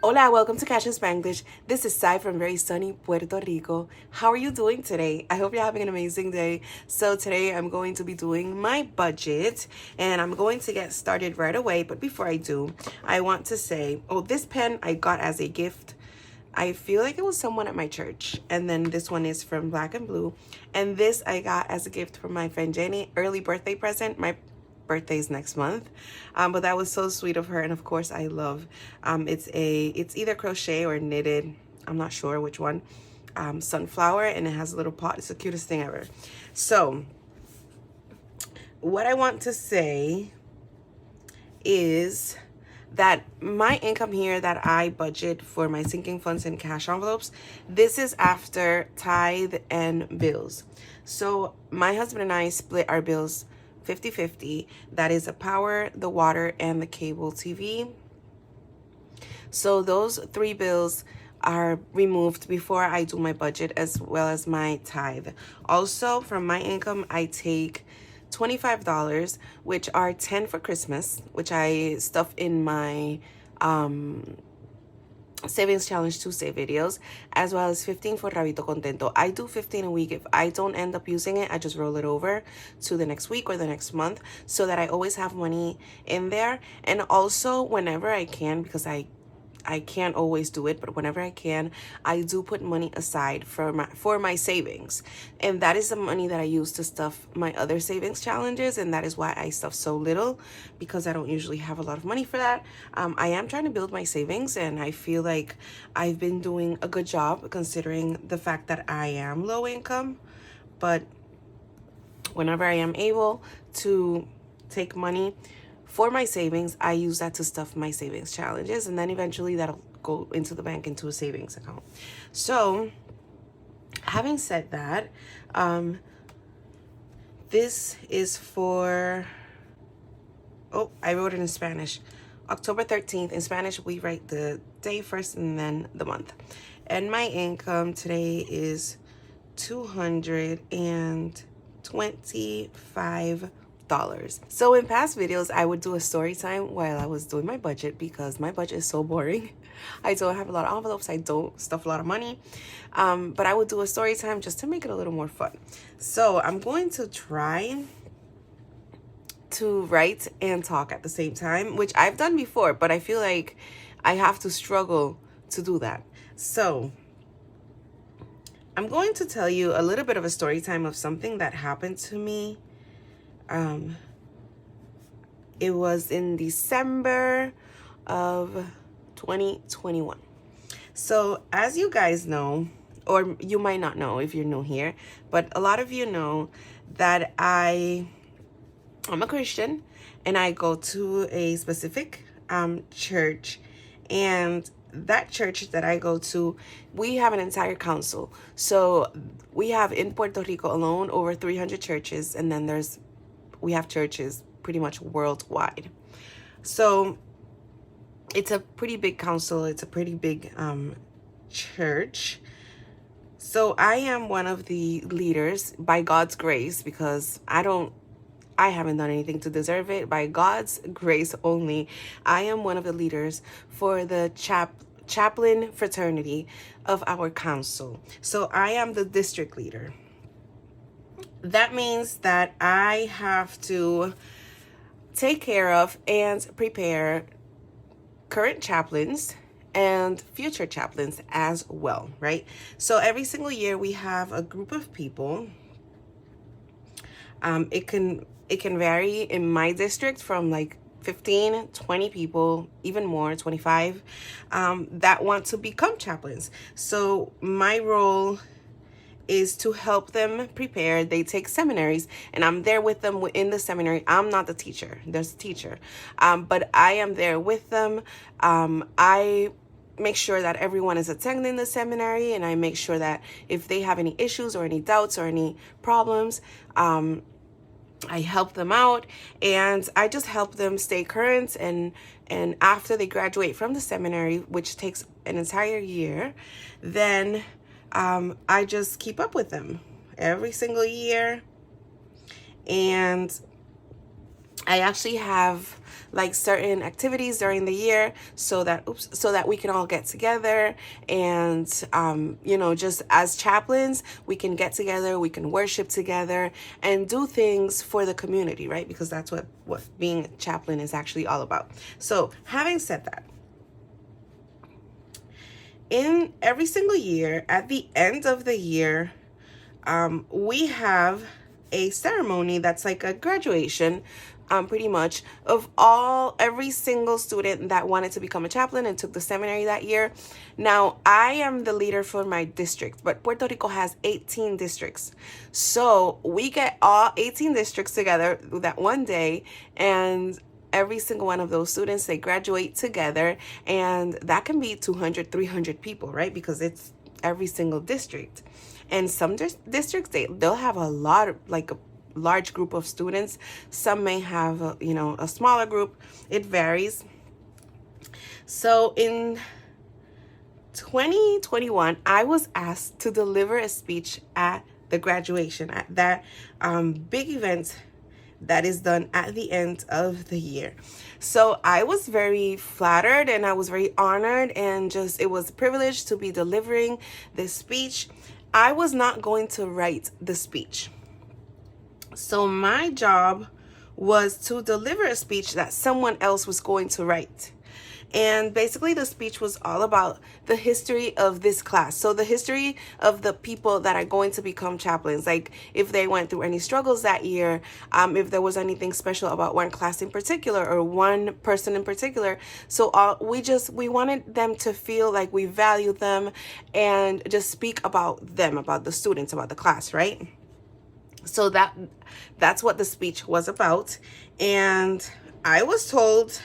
Hola, welcome to Cash and Spanglish. This is Sai from very sunny Puerto Rico. How are you doing today? I hope you're having an amazing day. So today I'm going to be doing my budget and I'm going to get started right away. But before I do, I want to say, this pen I got as a gift. I feel like it was someone at my church. And then this one is from Black and Blue. And this I got as a gift from my friend Jenny, early birthday present. My birthday's next month, but that was so sweet of her. And of course I love it's either crochet or knitted, I'm not sure which one, sunflower, and it has a little pot. It's the cutest thing ever. So what I want to say is that my income here that I budget for my sinking funds and cash envelopes, this is after tithe and bills. So my husband and I split our bills 50-50. That is the power, the water, and the cable TV. So those three bills are removed before I do my budget, as well as my tithe. Also, from my income, I take $25, which are 10 for Christmas, which I stuff in my Savings Challenge Tuesday videos, as well as 15 for Rabito Contento. I do 15 a week. If I don't end up using it, I just roll it over to the next week or the next month so that I always have money in there. And also, whenever I can, because I can't always do it, but whenever I can, I do put money aside for my savings. And that is the money that I use to stuff my other savings challenges, and that is why I stuff so little, because I don't usually have a lot of money for that. I am trying to build my savings, and I feel like I've been doing a good job considering the fact that I am low income. But whenever I am able to take money for my savings, I use that to stuff my savings challenges, and then eventually that'll go into the bank into a savings account. So having said that, this is for, I wrote it in Spanish, October 13th. In Spanish, we write the day first and then the month. And my income today is $225. So in past videos, I would do a story time while I was doing my budget, because my budget is so boring. I don't have a lot of envelopes. I don't stuff a lot of money. But I would do a story time just to make it a little more fun. So I'm going to try to write and talk at the same time, which I've done before, but I feel like I have to struggle to do that. So I'm going to tell you a little bit of a story time of something that happened to me. It was in December of 2021. So as you guys know, or you might not know if you're new here, but a lot of you know that I'm a Christian and I go to a specific church, and that church that I go to, we have an entire council. So we have in Puerto Rico alone over 300 churches, and then we have churches pretty much worldwide. So it's a pretty big council. It's a pretty big church. So I am one of the leaders by God's grace, because I haven't done anything to deserve it. By God's grace only, I am one of the leaders for the chaplain fraternity of our council. So I am the district leader. That means that I have to take care of and prepare current chaplains and future chaplains as well, right? So every single year we have a group of people. It can vary in my district from like 15, 20 people, even more, 25, that want to become chaplains. So my role is to help them prepare. They take seminaries, and I'm there with them in the seminary. I'm not the teacher. There's a teacher. But I am there with them. I make sure that everyone is attending the seminary, and I make sure that if they have any issues or any doubts or any problems, I help them out, and I just help them stay current. And after they graduate from the seminary, which takes an entire year, then I just keep up with them every single year. And I actually have like certain activities during the year so that we can all get together and you know, just as chaplains we can get together, we can worship together and do things for the community, right? Because that's what being a chaplain is actually all about. So having said that, in every single year, at the end of the year, we have a ceremony that's like a graduation, pretty much, of every single student that wanted to become a chaplain and took the seminary that year. Now, I am the leader for my district, but Puerto Rico has 18 districts. So we get all 18 districts together that one day, and every single one of those students, they graduate together, and that can be 200, 300 people, right? Because it's every single district. And some districts, they'll have a lot of, like, a large group of students. Some may have a smaller group. It varies. So in 2021, I was asked to deliver a speech at the graduation, at that big event that is done at the end of the year. So I was very flattered and I was very honored, and just, it was a privilege to be delivering this speech. I was not going to write the speech. So my job was to deliver a speech that someone else was going to write. And basically the speech was all about the history of this class. So the history of the people that are going to become chaplains, like if they went through any struggles that year, if there was anything special about one class in particular or one person in particular. So we wanted them to feel like we value them and just speak about them, about the students, about the class, right? So that's what the speech was about. And I was told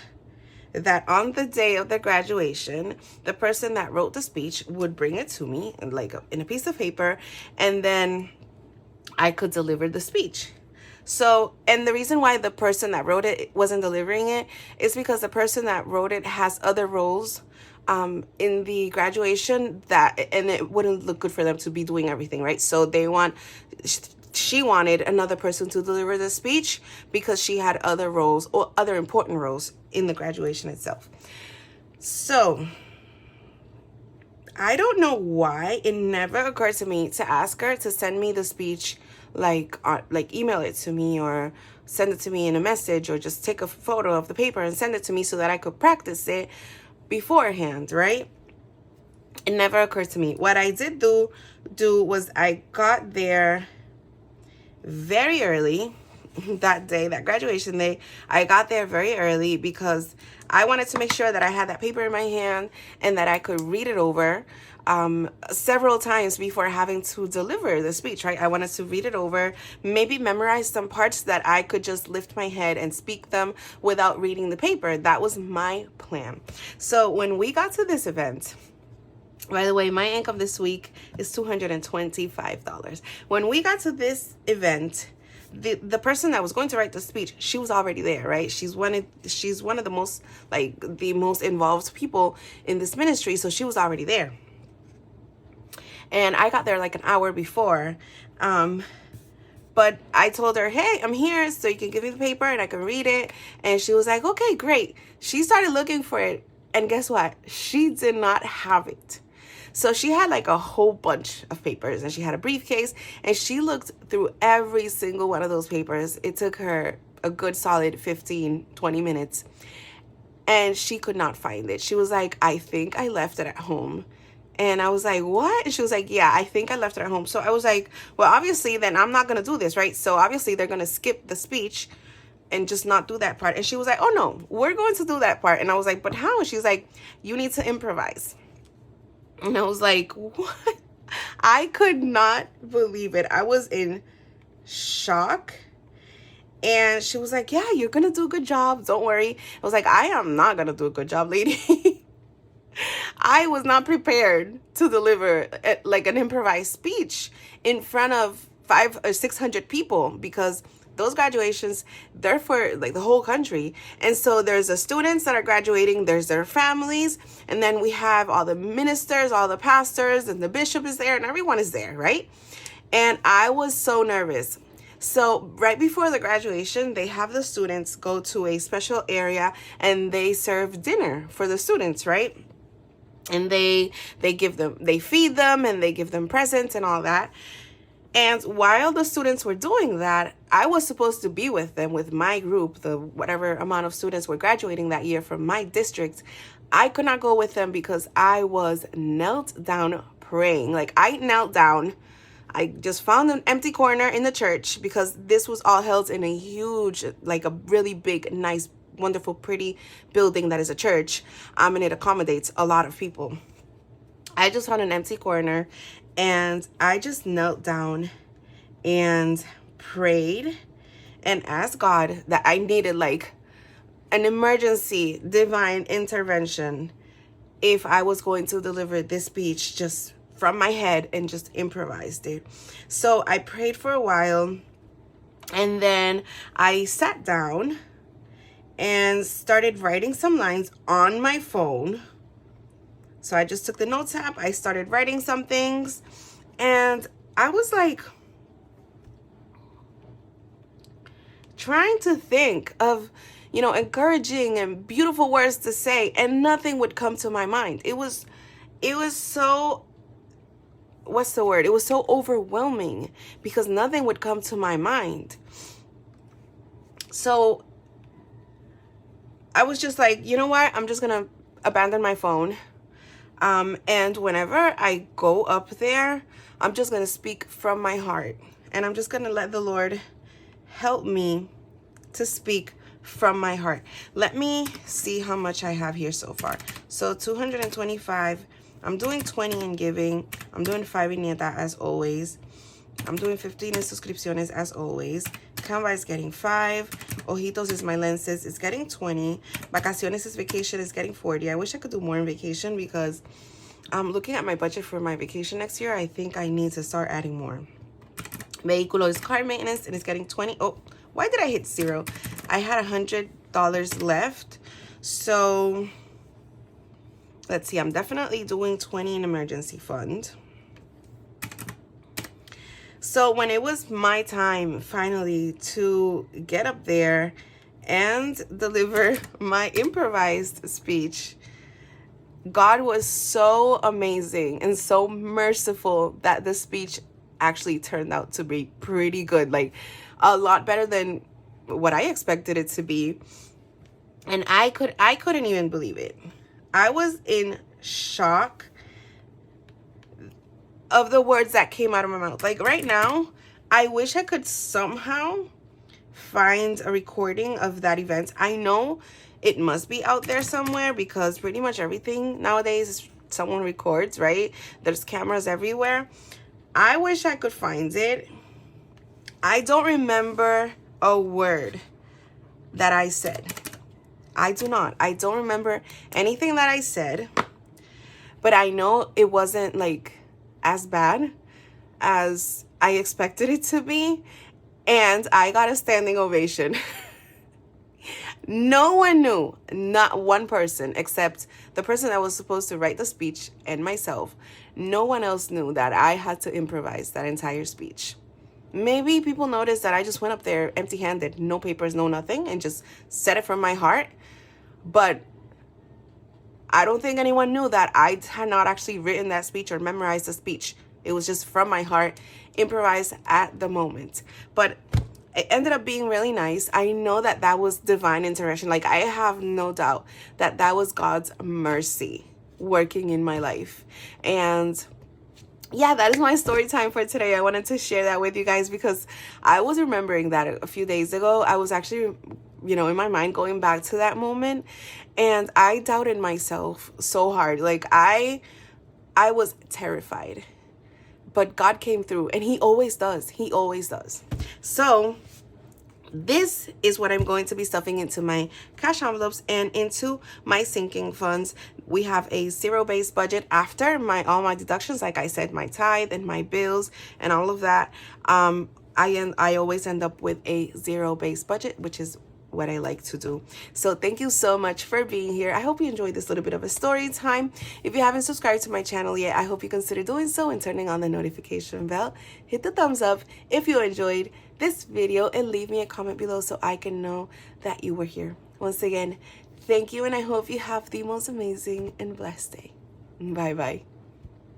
that on the day of the graduation, the person that wrote the speech would bring it to me in a piece of paper, and then I could deliver the speech. So, and the reason why the person that wrote it wasn't delivering it is because the person that wrote it has other roles in the graduation, and it wouldn't look good for them to be doing everything, right? So she wanted another person to deliver the speech because she had other roles, or other important roles in the graduation itself. So I don't know why it never occurred to me to ask her to send me the speech, like email it to me or send it to me in a message, or just take a photo of the paper and send it to me so that I could practice it beforehand, right? It never occurred to me. What I did do was I got there very early that day, that graduation day. I got there very early because I wanted to make sure that I had that paper in my hand and that I could read it over several times before having to deliver the speech, right? I wanted to read it over, maybe memorize some parts that I could just lift my head and speak them without reading the paper. That was my plan. So when we got to this event, by the way, my income this week is $225. When we got to this event, the person that was going to write the speech, she was already there, right? She's one of the most involved people in this ministry, so she was already there. And I got there like an hour before. But I told her, hey, I'm here, so you can give me the paper and I can read it. And she was like, okay, great. She started looking for it. And guess what? She did not have it. So she had like a whole bunch of papers, and she had a briefcase, and she looked through every single one of those papers. It took her a good solid 15, 20 minutes, and she could not find it. She was like, I think I left it at home. And I was like, what? And she was like, yeah, I think I left it at home. So I was like, well, obviously then I'm not going to do this, right? So obviously they're going to skip the speech and just not do that part. And she was like, oh no, we're going to do that part. And I was like, but how? And she's like, you need to improvise. And I was like, what? I could not believe it. I was in shock. And she was like, yeah, you're going to do a good job. Don't worry. I was like, I am not going to do a good job, lady. I was not prepared to deliver like an improvised speech in front of 500 or 600 people, because those graduations, they're for like the whole country. And so there's the students that are graduating, there's their families, and then we have all the ministers, all the pastors, and the bishop is there, and everyone is there, right? And I was so nervous. So right before the graduation, they have the students go to a special area and they serve dinner for the students, right? And they feed them and they give them presents and all that. And while the students were doing that, I was supposed to be with them, with my group, the whatever amount of students were graduating that year from my district. I could not go with them because I was knelt down praying. Like, I knelt down. I just found an empty corner in the church because this was all held in a huge, like a really big, nice, wonderful, pretty building that is a church. And it accommodates a lot of people. I just found an empty corner and I just knelt down and prayed and asked God that I needed like an emergency divine intervention if I was going to deliver this speech just from my head and just improvised it. So I prayed for a while and then I sat down and started writing some lines on my phone. So I just took the notes app, I started writing some things, and I was like trying to think of, encouraging and beautiful words to say, and nothing would come to my mind. It was so, what's the word? It was so overwhelming because nothing would come to my mind. So I was just like, you know what? I'm just going to abandon my phone. And whenever I go up there, I'm just going to speak from my heart. And I'm just going to let the Lord help me to speak from my heart. Let me see how much I have here so far. So 225. I'm doing 20 in giving. I'm doing 5 in nieta as always. I'm doing 15 in suscripciones as always. Canva is getting 5. Ojitos is my lenses. It's getting 20. Vacaciones is vacation is getting 40. I wish I could do more in vacation because I'm looking at my budget for my vacation next year. I think I need to start adding more. Vehiculo is car maintenance and it's getting 20. Oh, why did I hit 0? I had $100 left. So let's see. I'm definitely doing 20 in emergency fund. So when it was my time finally to get up there and deliver my improvised speech, God was so amazing and so merciful that the speech actually turned out to be pretty good, like a lot better than what I expected it to be. And I couldn't even believe it. I was in shock of the words that came out of my mouth. Like right now, I wish I could somehow find a recording of that event. I know it must be out there somewhere because pretty much everything nowadays someone records, right? There's cameras everywhere. I wish I could find it. I don't remember a word that I said. I do not. I don't remember anything that I said, but I know it wasn't like as bad as I expected it to be, and I got a standing ovation. No one knew, not one person, except the person that was supposed to write the speech and myself. No one else knew that I had to improvise that entire speech. Maybe people noticed that I just went up there empty-handed, no papers, no nothing, and just said it from my heart. But I don't think anyone knew that I had not actually written that speech or memorized the speech. It was just from my heart, improvised at the moment. But it ended up being really nice. I know that that was divine intervention. Like, I have no doubt that that was God's mercy working in my life. And yeah, that is my story time for today. I wanted to share that with you guys because I was remembering that a few days ago. I was actually, in my mind going back to that moment, and I doubted myself so hard. Like I was terrified, but God came through, and he always does. He always does. So this is what I'm going to be stuffing into my cash envelopes and into my sinking funds. We have a zero-based budget after all my deductions, like I said, my tithe and my bills and all of that. I always end up with a zero-based budget, which is what I like to do. So thank you so much for being here. I hope you enjoyed this little bit of a story time. If you haven't subscribed to my channel yet, I hope you consider doing so and turning on the notification bell. Hit the thumbs up if you enjoyed. this video and leave me a comment below so I can know that you were here. Once again, thank you, and I hope you have the most amazing and blessed day. Bye bye.